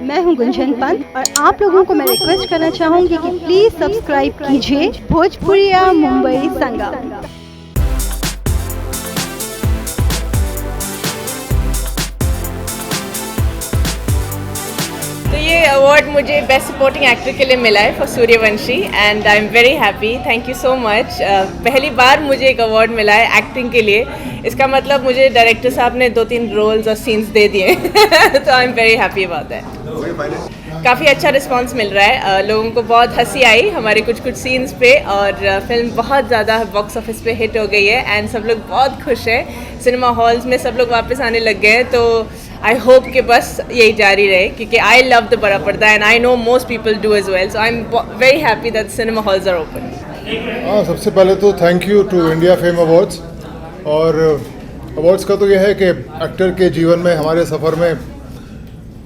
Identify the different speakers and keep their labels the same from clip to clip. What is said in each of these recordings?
Speaker 1: मैं हूं गुंजन पंत और आप लोगों को मैं रिक्वेस्ट करना चाहूंगी कि प्लीज सब्सक्राइब कीजिए भोजपुरिया मुंबई संगम।
Speaker 2: तो ये अवार्ड मुझे बेस्ट सपोर्टिंग एक्टर के लिए मिला है for Suryavanshi and I am very happy, thank you so much. पहली बार मुझे एक अवार्ड मिला है एक्टिंग के लिए, इसका मतलब मुझे डायरेक्टर साहब ने 2-3 रोल्स और सीन्स दे दिए तो आई am very happy about that. काफ़ी अच्छा रिस्पांस मिल रहा है, लोगों को बहुत हंसी आई हमारे कुछ सीन्स पे और फिल्म बहुत ज़्यादा बॉक्स ऑफिस पे हिट हो गई है एंड सब लोग बहुत खुश हैं। सिनेमा हॉल्स में सब लोग वापस आने लग गए हैं, तो आई होप कि बस यही जारी रहे क्योंकि आई लव द बड़ा पर्दा and I know most people do as well, so I am very happy that cinema halls are open.
Speaker 3: सबसे पहले तो thank you to India fame awards. और अवार्ड्स का तो यह है कि एक्टर के जीवन में हमारे सफ़र में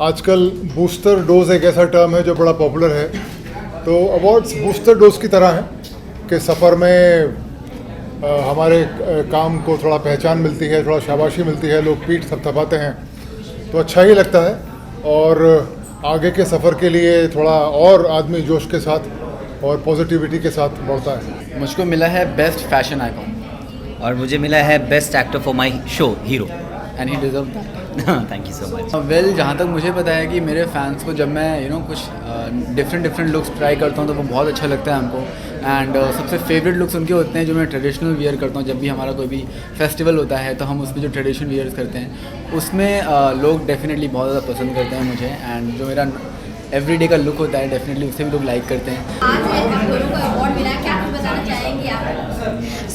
Speaker 3: आजकल बूस्टर डोज एक ऐसा टर्म है जो बड़ा पॉपुलर है, तो अवार्ड्स बूस्टर डोज की तरह हैं कि सफ़र में हमारे काम को थोड़ा पहचान मिलती है, थोड़ा शाबाशी मिलती है, लोग पीठ थपथपाते हैं तो अच्छा ही लगता है और आगे के सफ़र के लिए थोड़ा और आदमी जोश के साथ और पॉजिटिविटी के साथ बढ़ता है।
Speaker 4: मुझको मिला है बेस्ट फैशन आइकॉन
Speaker 5: और मुझे मिला है best actor for my show hero
Speaker 4: and he deserve that.
Speaker 5: Thank you so much.
Speaker 4: Well, जहाँ तक मुझे पता है कि मेरे फैंस को जब मैं कुछ डिफरेंट लुक्स ट्राई करता हूँ तो वो बहुत अच्छा लगता है हमको। एंड सबसे फेवरेट लुक्स उनके होते हैं जो मैं ट्रेडिशनल वियर करता हूँ। जब भी हमारा कोई भी फेस्टिवल होता है तो हम उसमें जो ट्रेडिशनल वियर्स करते हैं उसमें लोग डेफिनेटली बहुत ज़्यादा पसंद करते हैं मुझे। एंड जो मेरा एवरीडे का लुक होता है डेफिनेटली उसे भी लोग लाइक करते हैं।
Speaker 6: आज हम दोनों को अवार्ड मिला है, क्या कुछ बताना चाहेंगे आप?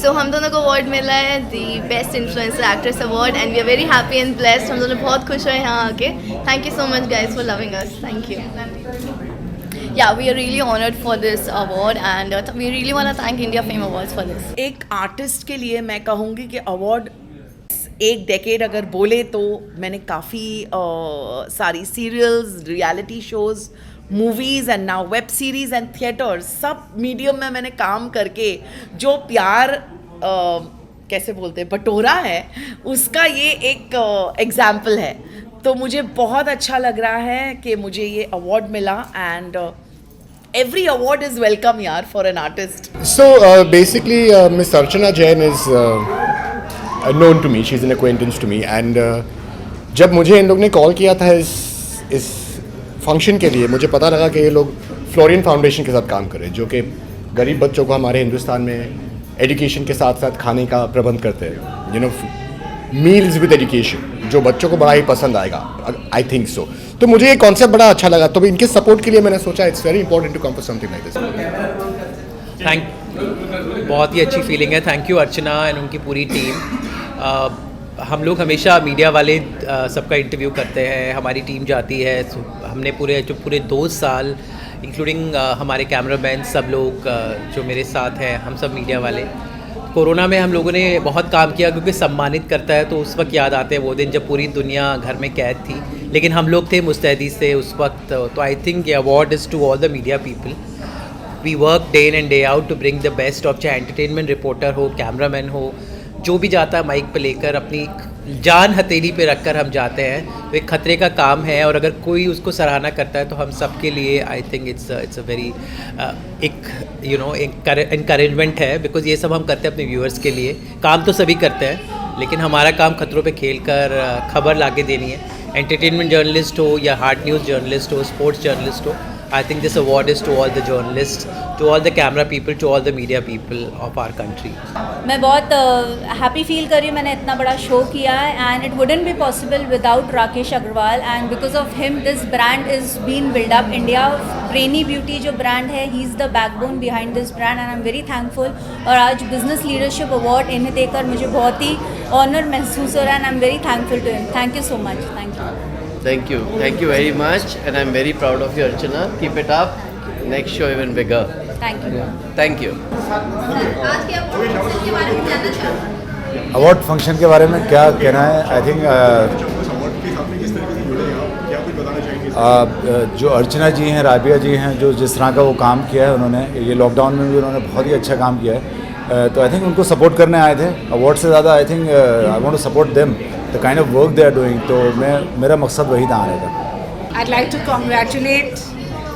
Speaker 6: सो हम दोनों को अवार्ड मिला है the best influencer actress award and we are very happy and blessed. हम दोनों बहुत खुश हैं यहाँ आके। Thank you so much guys for loving us. Thank you. Yeah, we are really honored for this award and we really want to thank India Fame Awards for this.
Speaker 7: एक artist के लिए मैं कहूँगी कि अवार्ड एक decade अगर बोले तो मैंने काफ़ी सारी serials, reality shows, movies and now web series and theaters, सब मीडियम में मैंने काम करके जो प्यार कैसे बोलते हैं बटोरा है, उसका ये एक एग्जाम्पल है। तो मुझे बहुत अच्छा लग रहा है कि मुझे ये अवार्ड मिला and every award is welcome yaar for an artist.
Speaker 8: So basically Miss Archana Jain is known to me, she's an acquaintance to me and जब मुझे इन लोग ने कॉल किया था इस फंक्शन के लिए, मुझे पता लगा कि ये लोग फ्लोरियन फाउंडेशन के साथ काम कर रहे हैं जो कि गरीब बच्चों को हमारे हिंदुस्तान में एजुकेशन के साथ साथ खाने का प्रबंध करते हैं, मील्स विद एजुकेशन, जो बच्चों को बड़ा ही पसंद आएगा, आई थिंक सो। तो मुझे ये कॉन्सेप्ट बड़ा अच्छा लगा, तो इनके सपोर्ट के लिए मैंने सोचा it's very important to come for something like this.
Speaker 5: बहुत ही अच्छी फीलिंग है। थैंक यू अर्चना एंड उनकी पूरी टीम। हम लोग हमेशा मीडिया वाले सबका इंटरव्यू करते हैं, हमारी टीम जाती है, हमने पूरे 2 साल इंक्लूडिंग हमारे कैमरामैन सब लोग जो मेरे साथ हैं, हम सब मीडिया वाले, कोरोना में हम लोगों ने बहुत काम किया क्योंकि सम्मानित करता है तो उस वक्त याद आते हैं वो दिन जब पूरी दुनिया घर में कैद थी, लेकिन हम लोग थे मुस्तैदी से उस वक्त। तो आई थिंक ये award is to all the media people. We work day in and day out to bring the best of, चाहे एंटरटेनमेंट रिपोर्टर हो, कैमरामैन हो, जो भी जाता है माइक पे लेकर अपनी जान हथेली पे रखकर हम जाते हैं। तो एक खतरे का काम है और अगर कोई उसको सराहना करता है तो हम सब के लिए I think it's a very encouragement है, बिकॉज ये सब हम करते हैं अपने व्यूअर्स के लिए। काम तो सभी करते हैं लेकिन हमारा काम खतरों पे खेल कर खबर ला के देनी है। एंटरटेनमेंट जर्नलिस्ट हो या हार्ड न्यूज़ जर्नलिस्ट हो, स्पोर्ट्स जर्नलिस्ट हो, I think this award is to all the journalists, to all the camera people, to all the media people of our country.
Speaker 9: मैं बहुत हैप्पी फील कर रही हूँ। मैंने इतना बड़ा शो किया है and it wouldn't be possible without Rakesh Agarwal and because of him this brand is been build up. India brainy beauty जो ब्रांड है, he is the backbone behind this brand and I am very thankful. और आज business leadership award इन्हें देकर मुझे बहुत ही honour महसूस हो रहा है and I am very thankful to him. Thank you so much.
Speaker 10: Thank you very much and I'm very proud of you Archana, keep it up, next show even bigger. Thank you.
Speaker 6: आज के award function के बारे में जानना चाहूँगी।
Speaker 11: Award function के बारे में क्या कहना है, आई थिंक जो अर्चना जी हैं, राबिया जी हैं, जो जिस तरह का वो काम किया है उन्होंने, ये लॉकडाउन में भी उन्होंने बहुत ही अच्छा काम किया है। तो आई थिंक उनको सपोर्ट करने आए थे। अवार्ड से ज़्यादा I think I want to support them the kind of work they are doing. तो मेरा मकसद वही था आने का।
Speaker 12: I'd like to congratulate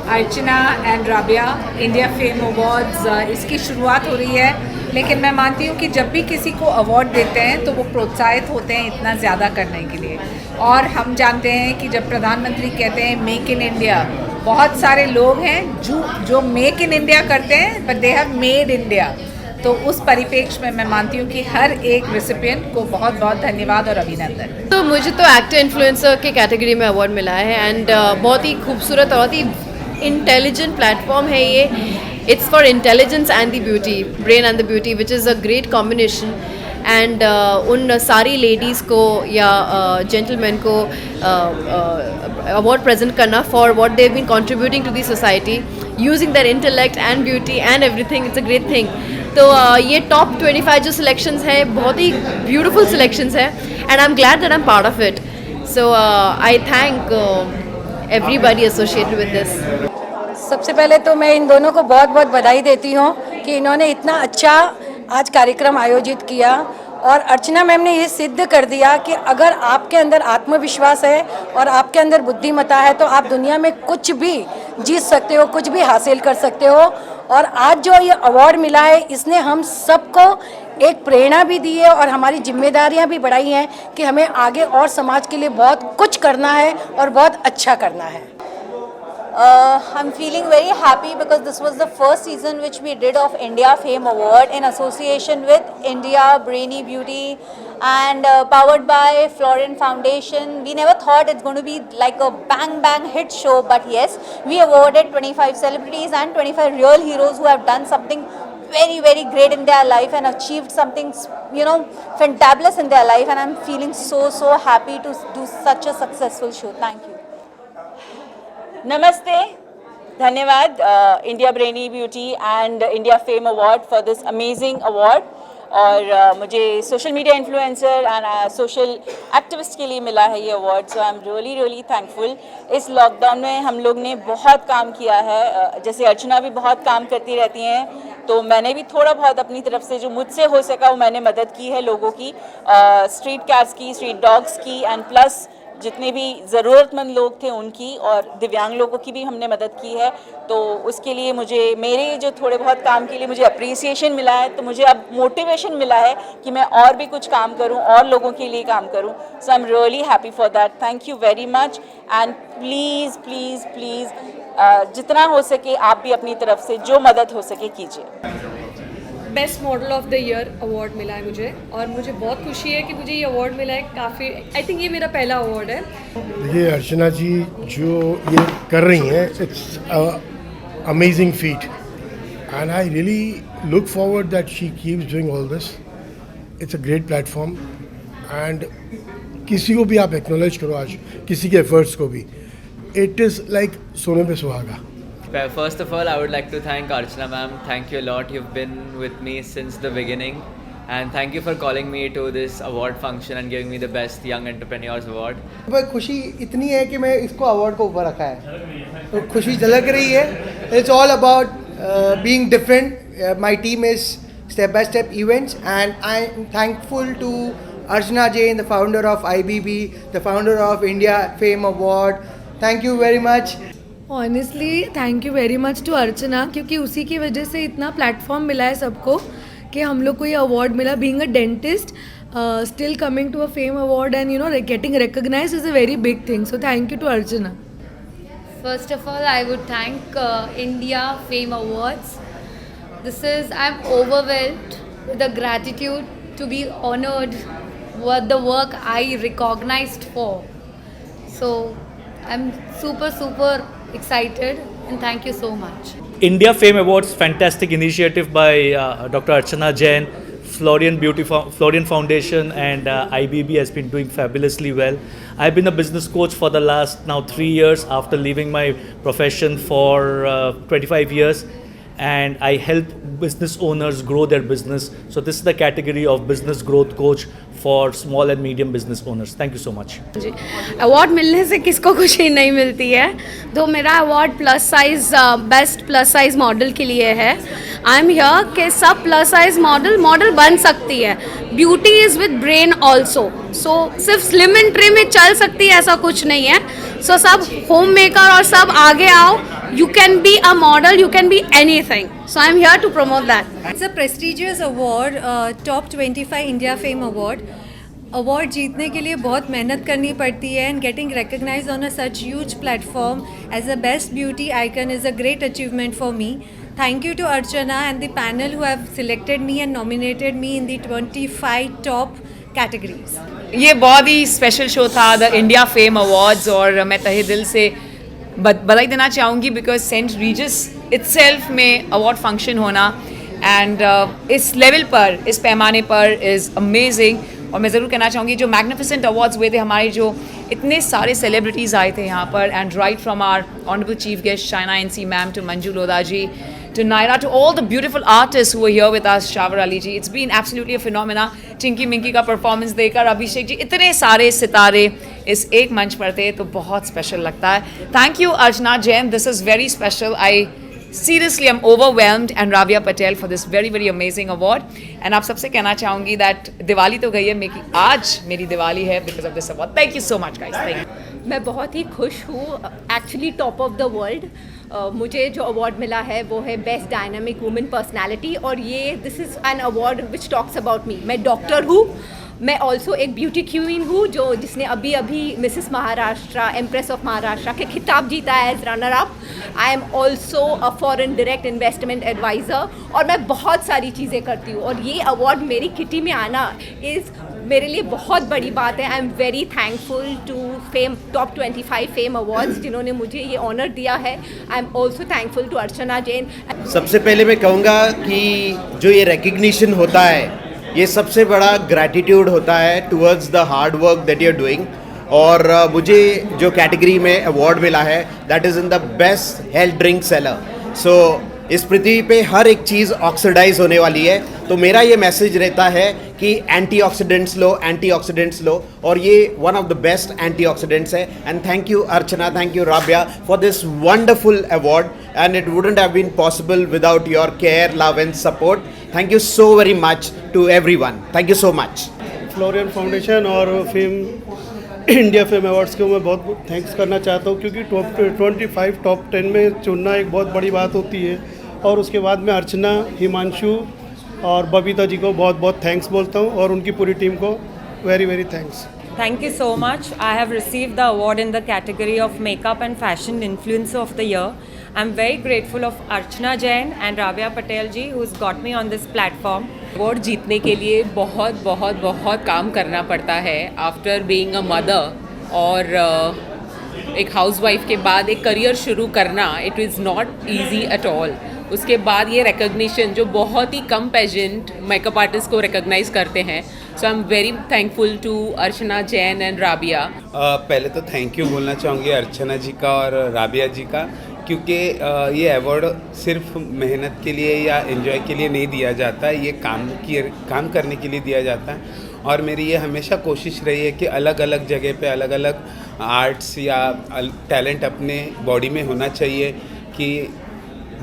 Speaker 12: Archana and Rabia India fame awards इसकी शुरुआत हो रही है, लेकिन मैं मानती हूँ कि जब भी किसी को अवार्ड देते हैं तो वो प्रोत्साहित होते हैं इतना ज़्यादा करने के लिए। और हम जानते हैं कि जब प्रधानमंत्री कहते हैं मेक इन इंडिया, बहुत सारे लोग हैं जो मेक इन इंडिया करते हैं but they have made India. तो उस परिप्रेक्ष्य में मैं मानती हूँ कि हर एक रेसिपिएंट को बहुत बहुत धन्यवाद और अभिनंदन।
Speaker 2: तो मुझे तो एक्टर इन्फ्लुएंसर के कैटेगरी में अवार्ड मिला है एंड बहुत ही खूबसूरत, बहुत ही इंटेलिजेंट प्लेटफॉर्म है ये। It's for intelligence and the beauty, brain and the beauty, which is a great combination. And उन सारी लेडीज़ को या जेंटलमैन को अवार्ड प्रेजेंट करना for what they have been contributing to the society using their intellect and beauty and everything, it's a great thing. तो ये top 25 जो selections हैं बहुत ही ब्यूटीफुल सिलेक्शंस हैं and I am glad that I am part of it. So I thank everybody associated with this.
Speaker 13: सबसे पहले तो मैं इन दोनों को बहुत बहुत बधाई देती हूँ कि इन्होंने इतना अच्छा आज कार्यक्रम आयोजित किया और अर्चना मैम ने ये सिद्ध कर दिया कि अगर आपके अंदर आत्मविश्वास है और आपके अंदर बुद्धिमत्ता है तो आप दुनिया में कुछ भी जीत सकते हो, कुछ भी हासिल कर सकते हो। और आज जो ये अवार्ड मिला है इसने हम सबको एक प्रेरणा भी दी है और हमारी जिम्मेदारियां भी बढ़ाई हैं कि हमें आगे और समाज के लिए बहुत कुछ करना है और बहुत अच्छा करना है।
Speaker 9: I'm feeling very happy because this was the first season which we did of India Fame Award in association with India Brainy Beauty and powered by Florian Foundation. We never thought it's going to be like a bang hit show, but yes, we awarded 25 celebrities and 25 real heroes who have done something very great in their life and achieved something, fantabulous in their life, and I'm feeling so happy to do such a successful show. Thank you.
Speaker 14: नमस्ते, धन्यवाद India brainy beauty and India fame award for this amazing award. और मुझे social media influencer and social activist के लिए मिला है ये award, so I am really thankful. इस लॉकडाउन में हम लोग ने बहुत काम किया है, जैसे अर्चना भी बहुत काम करती रहती हैं, तो मैंने भी थोड़ा बहुत अपनी तरफ से जो मुझसे हो सका वो मैंने मदद की है लोगों की, स्ट्रीट कैट्स की, स्ट्रीट डॉग्स की, एंड प्लस जितने भी ज़रूरतमंद लोग थे उनकी, और दिव्यांग लोगों की भी हमने मदद की है। तो उसके लिए मुझे मेरे जो थोड़े बहुत काम के लिए मुझे अप्रिसिएशन मिला है, तो मुझे अब मोटिवेशन मिला है कि मैं और भी कुछ काम करूं और लोगों के लिए काम करूं। So I am really happy for that. Thank you very much and please जितना हो सके आप भी अपनी तरफ से जो मदद हो सके कीजिए।
Speaker 15: Best model of the year award मिला है मुझे, और मुझे बहुत खुशी है कि मुझे ये अवार्ड मिला है। काफ़ी आई थिंक ये मेरा पहला अवार्ड है।
Speaker 16: देखिए अर्चना जी जो ये कर रही हैं, it's amazing feet and I really look forward that she keeps doing all this. It's a great platform and किसी को भी आप एक्नॉलेज करो आज, किसी के एफर्ट्स को भी, इट इज़ लाइक सोने पे सुहागा।
Speaker 17: First of all, I would like to thank Archana ma'am. Thank you a lot. You've been with me since the beginning, and thank you for calling me to this award function and giving me the Best Young Entrepreneurs Award.
Speaker 18: भाई खुशी इतनी है कि मैं इसको award को ऊपर रखा है, तो खुशी झलक रही है। It's all about being different. My team is step-by-step events, and I'm thankful to Archana Jain, the founder of IBB, the founder of India Fame Award. Thank you very much.
Speaker 15: Honestly thank you very much to Archana, क्योंकि उसी की वजह से इतना platform मिला है सबको कि हम लोग को ये अवार्ड मिला। Being a dentist, still coming to a fame award and getting recognised is a very big thing, so thank you to Archana.
Speaker 19: First of all, I would thank India Fame Awards. I'm overwhelmed with the gratitude to be honored with the work I recognized for. So I'm super excited and thank you so much.
Speaker 20: India Fame Awards, fantastic initiative by Dr. Archana Jain, Florian Foundation and IBB has been doing fabulously well. I've been a business coach for the last now 3 years after leaving my profession for 25 years, and I help business owners grow their business. So this is the category of business growth coach for small and medium business owners. Thank you so much.
Speaker 21: जी, award मिलने से किसको खुशी नहीं मिलती है। तो मेरा award plus size best plus size model के लिए है। आई एम हियर कि सब प्लस साइज मॉडल बन सकती है। Beauty is with brain also. So सिर्फ स्लिम एंड ट्रिम में चल सकती है ऐसा कुछ नहीं है। सो सब होम मेकर और सब आगे आओ। You can be a model, you can be anything. So I'm here to promote that.
Speaker 15: It's a prestigious award, Top 25 India Fame Award. Award जीतने के लिए बहुत मेहनत करनी पड़ती है and getting recognised on a such huge platform as a best beauty icon is a great achievement for me. Thank you to Archana and the panel who have selected me and nominated me in the 25 top categories.
Speaker 22: ये बहुत ही special show था the India fame awards और मैं तहे दिल से बधाई देना चाहूँगी बिकॉज सेंट रीजस इट्सेल्फ में अवार्ड फंक्शन होना एंड इस लेवल पर इस पैमाने पर इज़ अमेजिंग. और मैं ज़रूर कहना चाहूँगी जो मैग्निफिसेंट अवार्ड्स हुए थे हमारे जो इतने सारे सेलिब्रिटीज़ आए थे यहाँ पर and right from our honourable chief guest Shaina NC ma'am to Manju Lodha ji to Naira, to all the beautiful artists who were here with us, Shavar Ali ji. It's been absolutely a phenomena. Chinky Minky का performance देखकर अभिषेक जी इतने सारे सितारे इस एक मंच पर थे तो बहुत स्पेशल लगता है. Thank you Archana Jain, this is very special. I seriously am overwhelmed and Rabia Patel for this very very amazing award. And आप सबसे कहना चाहूँगी that दिवाली तो गई है आज मेरी दिवाली है because of this award. Thank you so much guys. Thank you.
Speaker 23: मैं बहुत ही खुश हूँ. Actually top of the world मुझे जो अवार्ड मिला है वो है बेस्ट डायनामिक वुमेन पर्सनालिटी और ये this is an award which talks about me. मैं डॉक्टर हूँ, मैं ऑल्सो एक ब्यूटी क्वीन हूँ जिसने अभी Mrs Maharashtra empress of Maharashtra के खिताब जीता है as runner up. I am also a foreign direct investment adviser और मैं बहुत सारी चीज़ें करती हूँ और ये अवार्ड मेरी किटी में आना इज़ मेरे लिए बहुत बड़ी बात है. I am very thankful to fame top 25 fame awards जिन्होंने मुझे ये ऑनर दिया है. I am also thankful to Archana Jain.
Speaker 24: सबसे पहले मैं कहूँगा कि जो ये रिकग्निशन होता है ये सबसे बड़ा ग्रैटिट्यूड होता है towards the hard work that you are doing. और मुझे जो कैटेगरी में अवार्ड मिला है that is in the best health drink seller. So इस पृथ्वी पे हर एक चीज़ ऑक्सीडाइज होने वाली है तो मेरा ये मैसेज रहता है कि एंटीऑक्सीडेंट्स लो और ये one of the best antioxidants है. And thank you Archana, thank you Rabia for this wonderful award and it wouldn't have been possible without your care, love and support. Thank you so very much to everyone. Thank you so much.
Speaker 25: Florian foundation और India fame awards को मैं बहुत thanks करना चाहता हूँ क्योंकि top 25 top 10 में चुनना एक बहुत बड़ी बात होती है. और उसके बाद मैं अर्चना, हिमांशु और बबीता जी को बहुत बहुत थैंक्स बोलता हूँ और उनकी पूरी टीम को very very thanks.
Speaker 26: Thank you so much. I have received the award in the category of Makeup and Fashion Influencer of the Year. I'm very grateful of Archana Jain and Rabia Patel ji who's got me on this platform.
Speaker 2: Award जीतने के लिए बहुत बहुत बहुत काम करना पड़ता है आफ्टर बीइंग अ मदर. और एक हाउसवाइफ के बाद एक करियर शुरू करना it is not easy at all. उसके बाद ये रिकग्निशन जो बहुत ही कम पेजेंट मेकअप आर्टिस्ट को रिकग्नाइज करते हैं. So I am very thankful to Archana Jain and Rabia.
Speaker 27: पहले तो थैंक यू बोलना चाहूँगी अर्चना जी का और राबिया जी का क्योंकि ये अवार्ड सिर्फ मेहनत के लिए या एंजॉय के लिए नहीं दिया जाता है, ये काम करने के लिए दिया जाता है. और मेरी ये हमेशा कोशिश रही है कि अलग अलग जगह पे अलग अलग आर्ट्स या टैलेंट अपने बॉडी में होना चाहिए. कि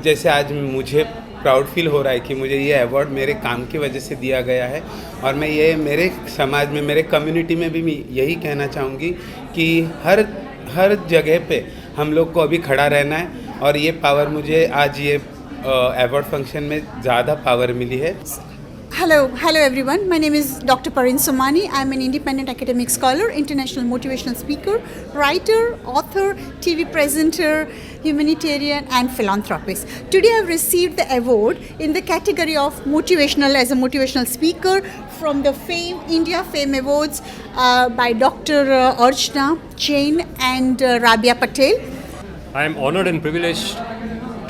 Speaker 27: जैसे आज मुझे प्राउड फील हो रहा है कि मुझे ये अवार्ड मेरे काम की वजह से दिया गया है. और मैं ये मेरे समाज में मेरे कम्युनिटी में भी यही कहना चाहूँगी कि हर जगह पे हम लोग को अभी खड़ा रहना है. और ये पावर मुझे आज ये अवार्ड फंक्शन में ज़्यादा पावर मिली है.
Speaker 28: Hello everyone. My name is Dr. Parin Somani. I'm an independent academic scholar, international motivational speaker, writer, author, TV presenter, humanitarian and philanthropist. Today I've received the award in the category of motivational as a motivational speaker from the India Fame Awards by Dr. Archana Jain and Rabia Patel.
Speaker 29: I am honored and privileged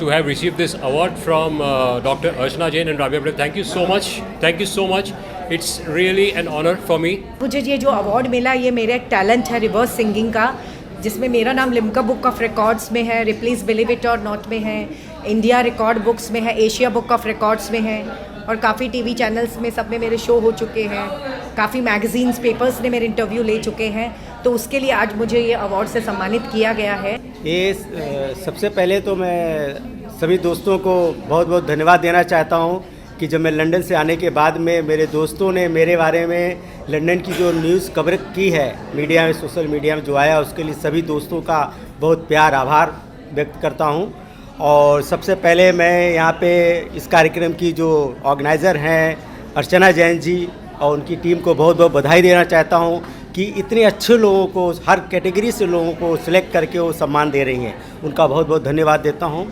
Speaker 29: to have received this award from Dr. Archana Jain and Rabia Patel. Thank you so much. Thank you so much. It's really an honor for me.
Speaker 30: मुझे ये जो award मिला ये मेरा एक talent है reverse singing का.
Speaker 1: जिसमें मेरा नाम लिम्का बुक ऑफ रिकॉर्ड्स में है, रिप्लीज बिलीव इट और नॉट में है, इंडिया रिकॉर्ड बुक्स में है, एशिया बुक ऑफ रिकॉर्ड्स में है, और काफ़ी टीवी चैनल्स में सब में मेरे शो हो चुके हैं, काफ़ी मैगजीन्स पेपर्स ने मेरे इंटरव्यू ले चुके हैं। तो उसके लिए आज मुझे ये अवार्ड से सम्मानित किया गया है।
Speaker 3: ये सबसे पहले तो मैं सभी दोस्तों को बहुत बहुत धन्यवाद देना चाहता हूँ कि जब मैं लंदन से आने के बाद में मेरे दोस्तों ने मेरे बारे में लंदन की जो न्यूज़ कवर की है मीडिया में, सोशल मीडिया में जो आया, उसके लिए सभी दोस्तों का बहुत प्यार आभार व्यक्त करता हूँ। और सबसे पहले मैं यहाँ पे इस कार्यक्रम की जो ऑर्गेनाइज़र हैं अर्चना जैन जी और उनकी टीम को बहुत बहुत बधाई देना चाहता हूँ कि इतने अच्छे लोगों को, हर कैटेगरी से लोगों को सिलेक्ट करके वो सम्मान दे रही हैं। उनका बहुत बहुत धन्यवाद देता हूँ।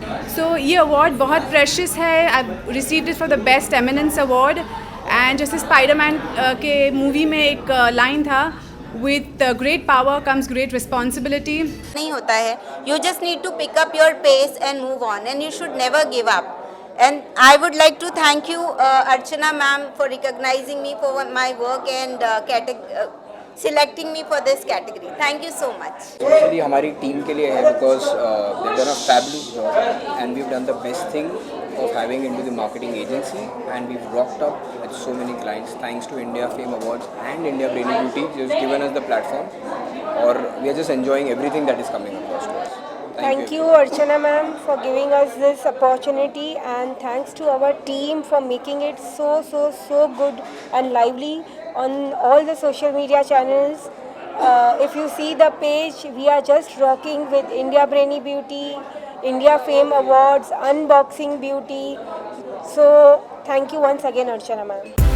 Speaker 4: ये अवार्ड बहुत प्रेशियस है। I received it for the best eminence award. And जैसे स्पाइडरमैन के मूवी में एक लाइन था, with great power comes great responsibility.
Speaker 5: नहीं होता है, you just need to pick up your pace and move on, and you should never give up. And I would like to thank you, Archana ma'am, for recognizing me for my work and selecting me for this category. Thank you so much.
Speaker 6: Especially हमारी team के लिए है because they've done a fabulous job and we've done the best thing of having into the marketing agency, and we've rocked up with so many clients thanks to India Fame Awards and India Brainy Beauty, who's given us the platform, or we are just enjoying everything that is coming across to us.
Speaker 7: Thank you Archana ma'am for giving us this opportunity, and thanks to our team for making it so good and lively on all the social media channels. If you see the page, we are just rocking with India Brainy Beauty, India Fame Awards, Unboxing Beauty. So thank you once again Archana ma'am.